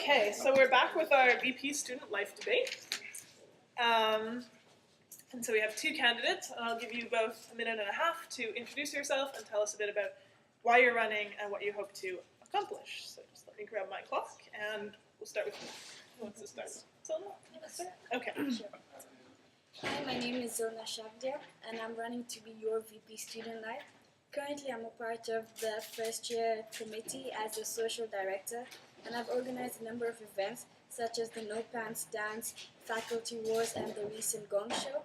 Okay, so we're back with our VP Student Life debate. And so we have two candidates, and I'll give you both a minute and a half to introduce yourself and tell us a bit about why you're running and what you hope to accomplish. So just let me grab my clock, and we'll start with who wants to start? Zilna? Okay, sure. Hi, my name is Zilna Shavdia, and I'm running to be your VP Student Life. Currently, I'm a part of the first year committee as a social director, and I've organized a number of events such as the No Pants Dance, Faculty Wars, and the recent Gong Show.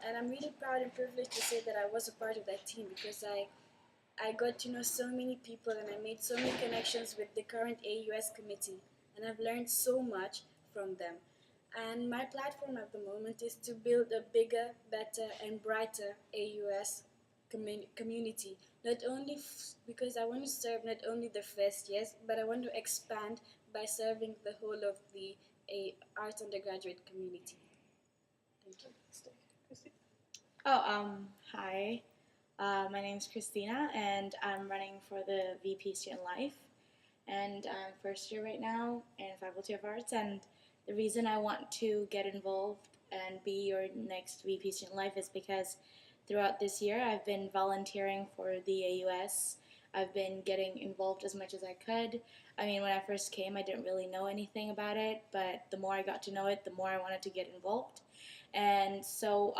And I'm really proud and privileged to say that I was a part of that team because I got to know so many people and I made so many connections with the current AUS committee, and I've learned so much from them. And my platform at the moment is to build a bigger, better, and brighter AUS community. Not only because I want to serve not only the first years, but I want to expand by serving the whole of the arts undergraduate community. Thank you. Hi. My name is Christina, and I'm running for the VP Student Life. And I'm first year right now in Faculty of Arts. And the reason I want to get involved and be your next VP Student Life is because throughout this year I've been volunteering for the AUS. I've been getting involved as much as I could. I mean, when I first came, I didn't really know anything about it, but the more I got to know it, the more I wanted to get involved. And so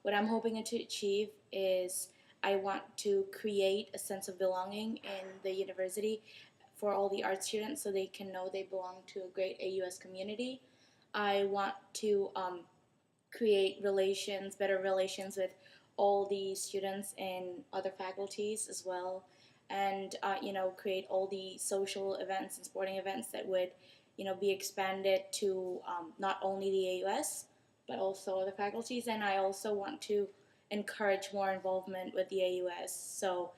what I'm hoping to achieve is I want to create a sense of belonging in the university for all the art students so they can know they belong to a great AUS community. I want to create better relations with all the students in other faculties as well, and create all the social events and sporting events that would be expanded to not only the AUS but also other faculties. And I also want to encourage more involvement with the AUS so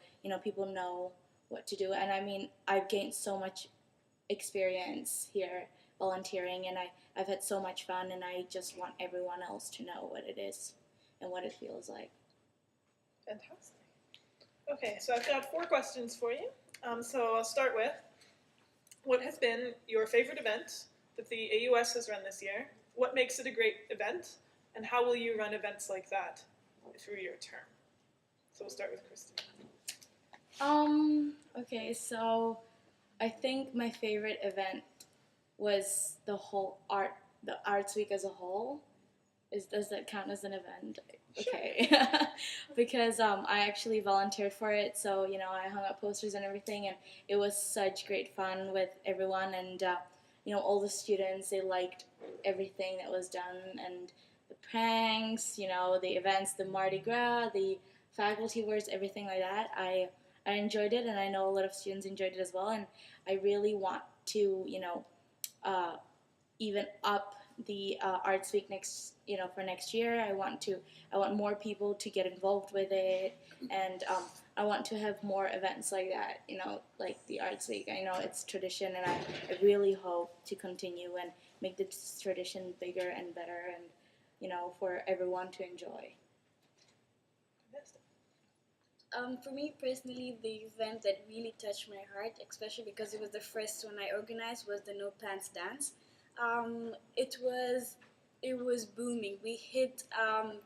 people know what to do. And I mean, I've gained so much experience here volunteering, and I've had so much fun, and I just want everyone else to know what it is and what it feels like. Fantastic. Okay, so I've got 4 questions for you. So I'll start with, what has been your favorite event that the AUS has run this year? What makes it a great event? And how will you run events like that through your term? So we'll start with Christina. Okay, so I think my favorite event was the Arts Week as a whole. Does that count as an event? Sure. Okay. Because I actually volunteered for it, so I hung up posters and everything, and it was such great fun with everyone, and all the students, they liked everything that was done, and the pranks, the events, the Mardi Gras, the faculty wars, everything like that. I enjoyed it, and I know a lot of students enjoyed it as well, and I really want to even up the Arts Week for next year. I want more people to get involved with it, and I want to have more events like that, like the Arts Week. I know it's tradition, and I really hope to continue and make this tradition bigger and better, and for everyone to enjoy. For me personally, the event that really touched my heart, especially because it was the first one I organized, was the No Pants Dance. It was booming. We hit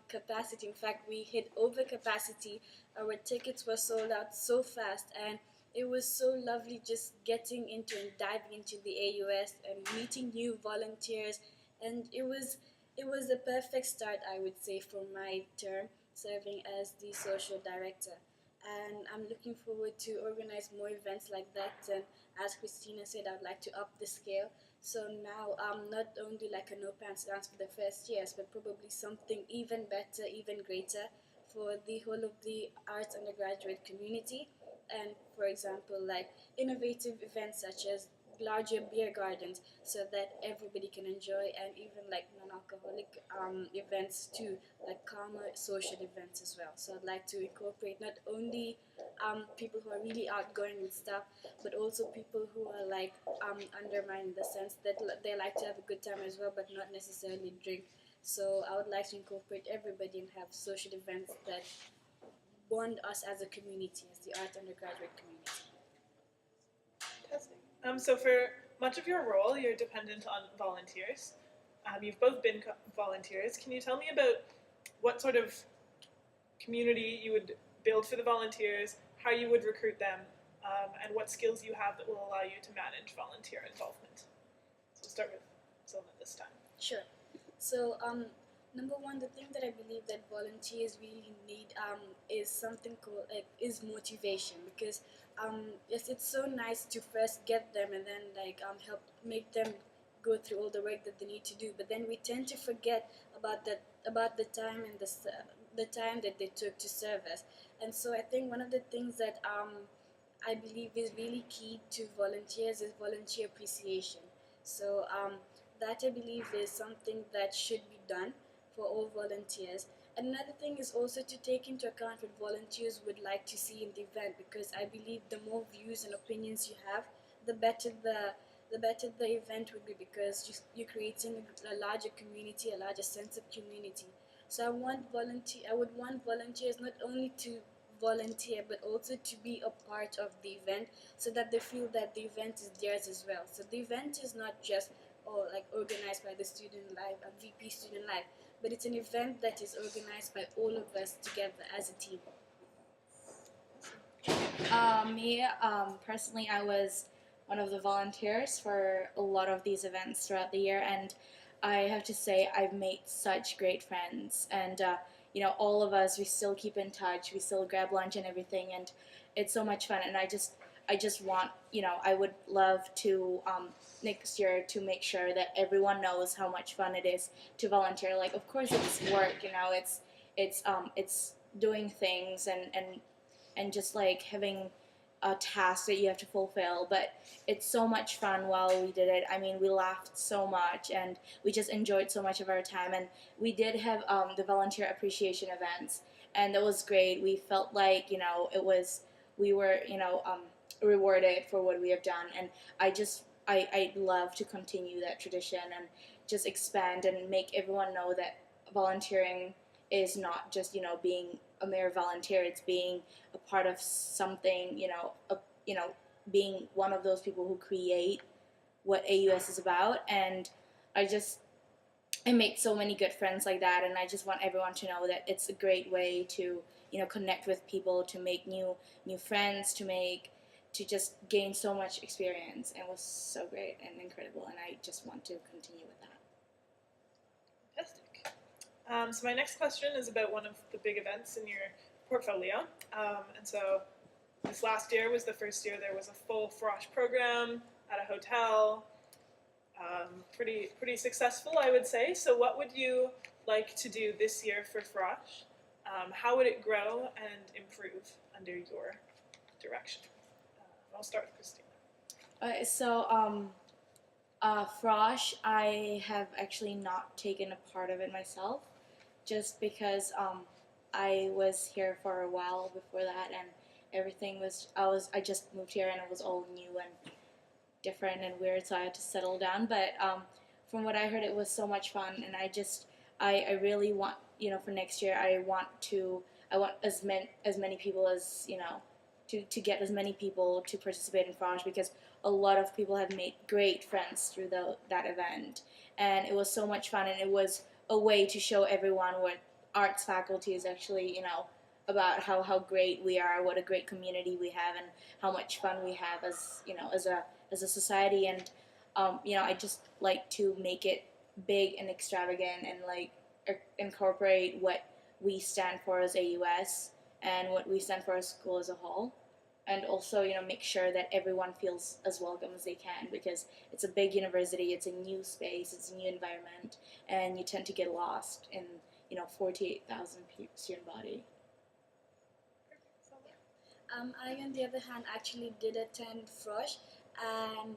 capacity. In fact, we hit over capacity. Our tickets were sold out so fast, and it was so lovely just getting into and diving into the AUS and meeting new volunteers. And it was a perfect start, I would say, for my term serving as the social director. And I'm looking forward to organize more events like that. And as Christina said, I'd like to up the scale. So now not only like a No Pants Dance for the first years, but probably something even better, even greater for the whole of the arts undergraduate community. And for example, like innovative events such as larger beer gardens so that everybody can enjoy, and even like non-alcoholic events too, like calmer social events as well. So I'd like to incorporate not only people who are really outgoing and stuff, but also people who are like undermined in the sense that they like to have a good time as well, but not necessarily drink. So I would like to incorporate everybody and have social events that bond us as a community, as the art undergraduate community. Fantastic. So for much of your role, you're dependent on volunteers. You've both been volunteers. Can you tell me about what sort of community you would build for the volunteers, how you would recruit them, and what skills you have that will allow you to manage volunteer involvement? So we'll start with Zilma this time. Sure. So, number one, the thing that I believe that volunteers really need is something called is motivation, because yes, it's so nice to first get them and then help make them go through all the work that they need to do, but then we tend to forget about the time and the time that they took to serve us. And so I think one of the things that I believe is really key to volunteers is volunteer appreciation. So that I believe is something that should be done for all volunteers. And another thing is also to take into account what volunteers would like to see in the event, because I believe the more views and opinions you have, the better the event would be, because you're creating a larger community, a larger sense of community. So I would want volunteers not only to volunteer but also to be a part of the event, so that they feel that the event is theirs as well. So the event is not just organized by the student life, a VP student life, but it's an event that is organized by all of us together as a team. Me, personally, I was one of the volunteers for a lot of these events throughout the year, and I have to say I've made such great friends, and all of us, we still keep in touch, we still grab lunch and everything, and it's so much fun. And I just want, I would love to next year to make sure that everyone knows how much fun it is to volunteer. Like, of course it's work, it's doing things and just like having a task that you have to fulfill, but it's so much fun while we did it. I mean, we laughed so much and we just enjoyed so much of our time. And we did have the volunteer appreciation events, and that was great. We felt like we were rewarded for what we have done, and I'd love to continue that tradition and just expand and make everyone know that volunteering is not just being a mere volunteer. It's being a part of something, being one of those people who create what AUS is about. And I made so many good friends like that, and I just want everyone to know that it's a great way to connect with people, to make new friends, to just gain so much experience. And it was so great and incredible, and I just want to continue with that. Fantastic. So my next question is about one of the big events in your portfolio. And so this last year was the first year there was a full Frosh program at a hotel. Pretty successful, I would say. So what would you like to do this year for Frosh? How would it grow and improve under your direction? I'll start with Christina. Frosh, I have actually not taken a part of it myself, just because I was here for a while before that, and everything was, I just moved here and it was all new and different and weird, so I had to settle down. But from what I heard, it was so much fun, and I really want, for next year, I want as many people as, to get as many people to participate in Frosh, because a lot of people have made great friends through that event, and it was so much fun, and it was a way to show everyone what arts faculty is actually, about how great we are, what a great community we have, and how much fun we have as a society. And I just like to make it big and extravagant, and incorporate what we stand for as AUS and what we stand for as school as a whole, and also make sure that everyone feels as welcome as they can, because it's a big university, it's a new space, it's a new environment, and you tend to get lost in 48,000 student body. I, on the other hand, actually did attend Frosh, and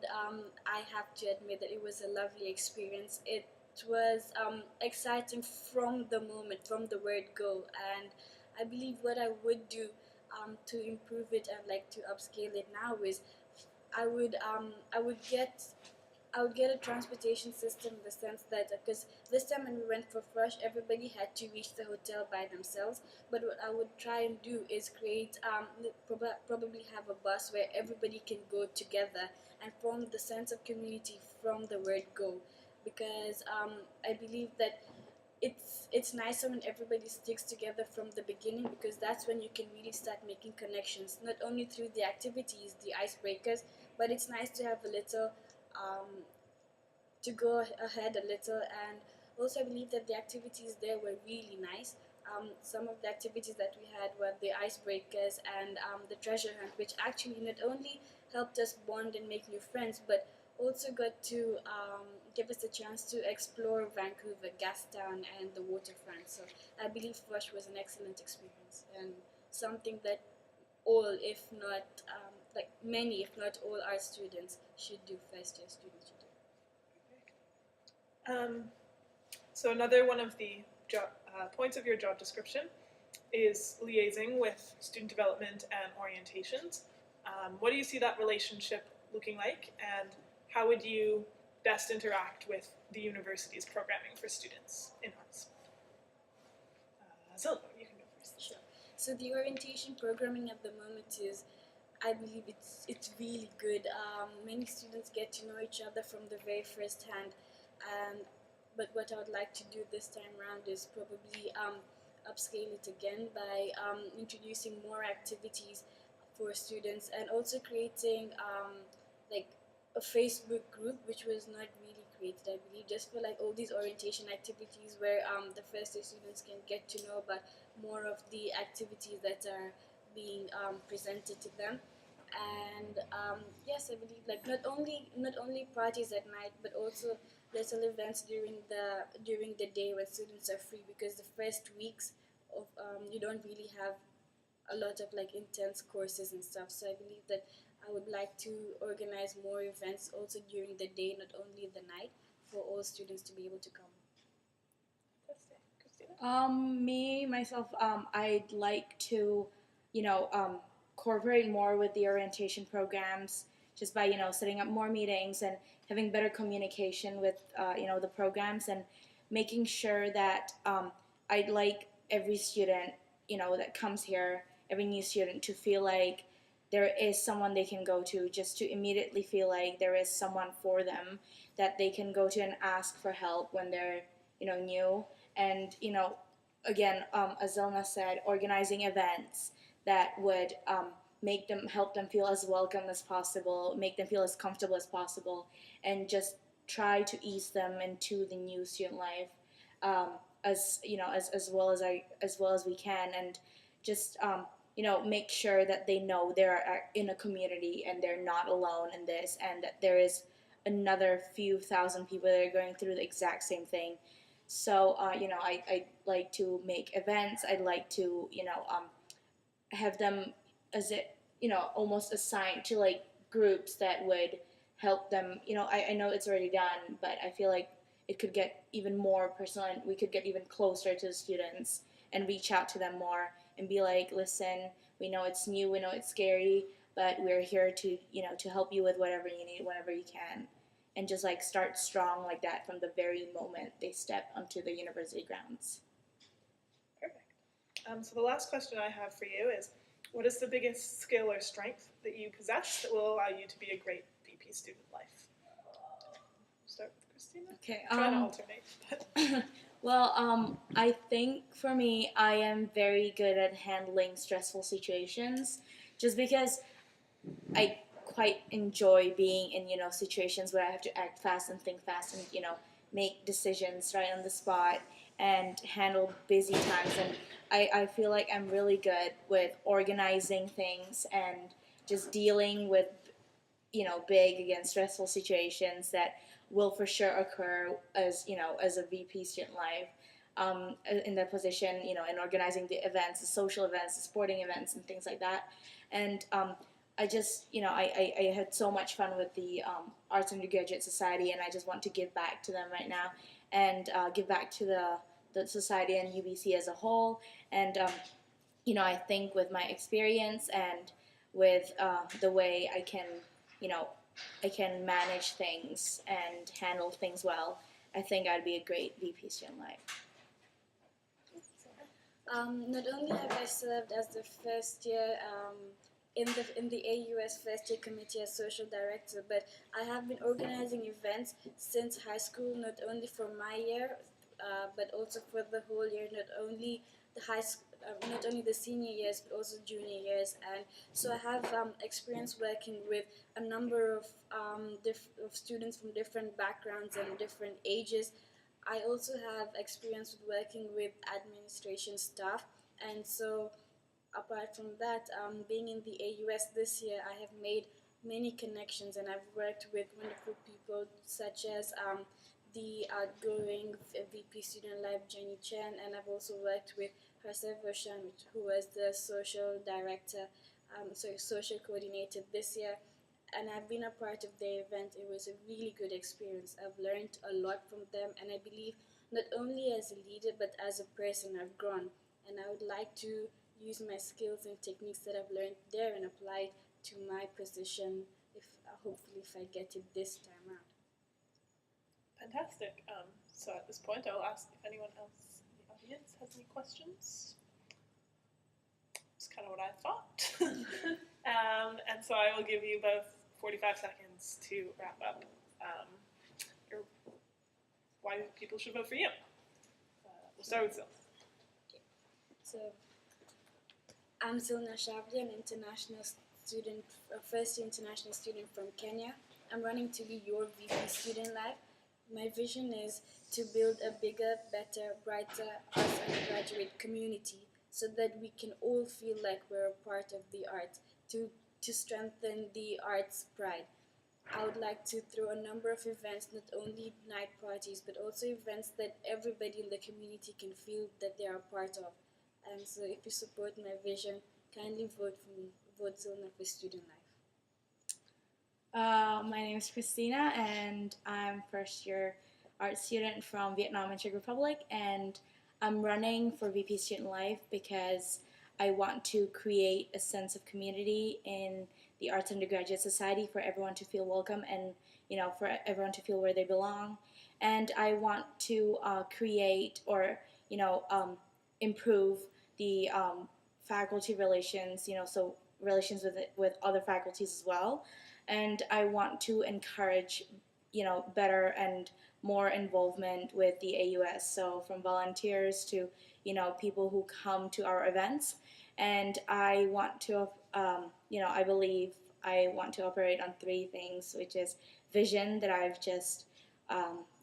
I have to admit that it was a lovely experience. It was exciting from the moment, from the word go, and I believe what I would do to improve it and to upscale it now is I would I would get a transportation system in the sense that, because this time when we went for Fresh, everybody had to reach the hotel by themselves. But what I would try and do is create, probably have a bus where everybody can go together and form the sense of community from the word go. Because I believe that it's nicer when everybody sticks together from the beginning, because that's when you can really start making connections, not only through the activities, the icebreakers, but it's nice to have a little to go ahead a little. And also I believe that the activities there were really nice. Some of the activities that we had were the icebreakers and the treasure hunt, which actually not only helped us bond and make new friends, but also got to give us a chance to explore Vancouver, Gastown, and the waterfront. So I believe Fresh was an excellent experience and something that all, if not like many, if not all, our students should do. First year students should do. So another one of the points of your job description is liaising with student development and orientations. What do you see that relationship looking like, and how would you best interact with the university's programming for students in arts? Zilma, you can go first. Sure. So the orientation programming at the moment is, I believe it's really good. Many students get to know each other from the very first hand, but what I would like to do this time around is probably upscale it again by introducing more activities for students, and also creating like a Facebook group, which was not really created, I believe, just for like all these orientation activities where the first year students can get to know about more of the activities that are being presented to them. And yes, I believe like not only parties at night, but also little events during the day when students are free, because the first weeks of you don't really have a lot of like intense courses and stuff. So I believe that I would like to organize more events also during the day, not only the night, for all students to be able to come. Fantastic. Christina? Me myself, I'd like to, cooperate more with the orientation programs, just by setting up more meetings and having better communication with the programs, and making sure that I'd like every student that comes here, every new student, to feel like there is someone they can go to, just to immediately feel like there is someone for them that they can go to and ask for help when they're new. And again, as Zelna said, organizing events that would help them feel as welcome as possible, make them feel as comfortable as possible, and just try to ease them into the new student life as well as we can, and just make sure that they know they're in a community and they're not alone in this, and that there is another few thousand people that are going through the exact same thing. So I'd like to make events. I'd like to have them as almost assigned to like groups that would help them. I know it's already done, but I feel like it could get even more personal, and we could get even closer to the students and reach out to them more and be like, listen, we know it's new, we know it's scary, but we're here to to help you with whatever you need, whenever you can. And just like start strong like that from the very moment they step onto the university grounds. Perfect. So the last question I have for you is, what is the biggest skill or strength that you possess that will allow you to be a great VP student life? Start with Christina. Okay. Try to alternate. But. Well, I think for me, I am very good at handling stressful situations, just because I quite enjoy being in situations where I have to act fast and think fast and make decisions right on the spot and handle busy times. And I feel like I'm really good with organizing things and just dealing with big, again, stressful situations that will for sure occur as as a VP student life, in that position, in organizing the events, the social events, the sporting events, and things like that. And I just, I had so much fun with the Arts Undergraduate Society, and I just want to give back to them right now, and give back to the society and UBC as a whole. And I think with my experience and with the way I can, I can manage things and handle things well, I think I'd be a great VP Student Life. Not only have I served as the first year in the AUS first year committee as social director, but I have been organizing events since high school, not only for my year, but also for the whole year. Not only the senior years, but also junior years, and so I have experience working with a number of of students from different backgrounds and different ages. I also have experience with working with administration staff, and so apart from that, being in the AUS this year, I have made many connections, and I've worked with wonderful people such as the outgoing VP Student Life Jenny Chen, and I've also worked with Harsef Roshan, who was the social director, social coordinator this year, and I've been a part of the event. It was a really good experience. I've learned a lot from them, and I believe not only as a leader but as a person I've grown. And I would like to use my skills and techniques that I've learned there and apply it to my position. Hopefully, if I get it this time out. Fantastic. So at this point, I'll ask if anyone else in the audience has any questions. It's kind of what I thought. And so I will give you both 45 seconds to wrap up why people should vote for you. We'll start with Zil. Okay. So, I'm Zilna Shabdi, an international student, a first-year international student from Kenya. I'm running to be your VP Student Life. My vision is to build a bigger, better, brighter arts undergraduate community so that we can all feel like we're a part of the arts, to strengthen the arts pride. I would like to throw a number of events, not only night parties, but also events that everybody in the community can feel that they are a part of. And so if you support my vision, kindly vote for me. Vote Zilna for Student Life. My name is Christina, and I'm first year art student from Vietnam and Czech Republic, and I'm running for VP Student Life because I want to create a sense of community in the Arts Undergraduate Society for everyone to feel welcome and, for everyone to feel where they belong. And I want to create or, improve the faculty relations, so relations with other faculties as well. And I want to encourage, better and more involvement with the AUS. So from volunteers to, people who come to our events. And I want to, I believe I want to operate on three things, which is vision that I've just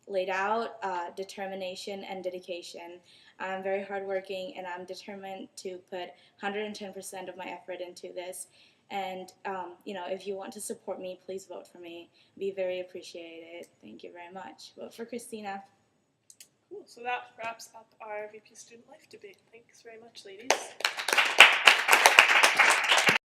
laid out, determination, and dedication. I'm very hardworking, and I'm determined to put 110% of my effort into this. And, if you want to support me, please vote for me. Be very appreciated. Thank you very much. Vote for Christina. Cool. So that wraps up our VP Student Life debate. Thanks very much, ladies.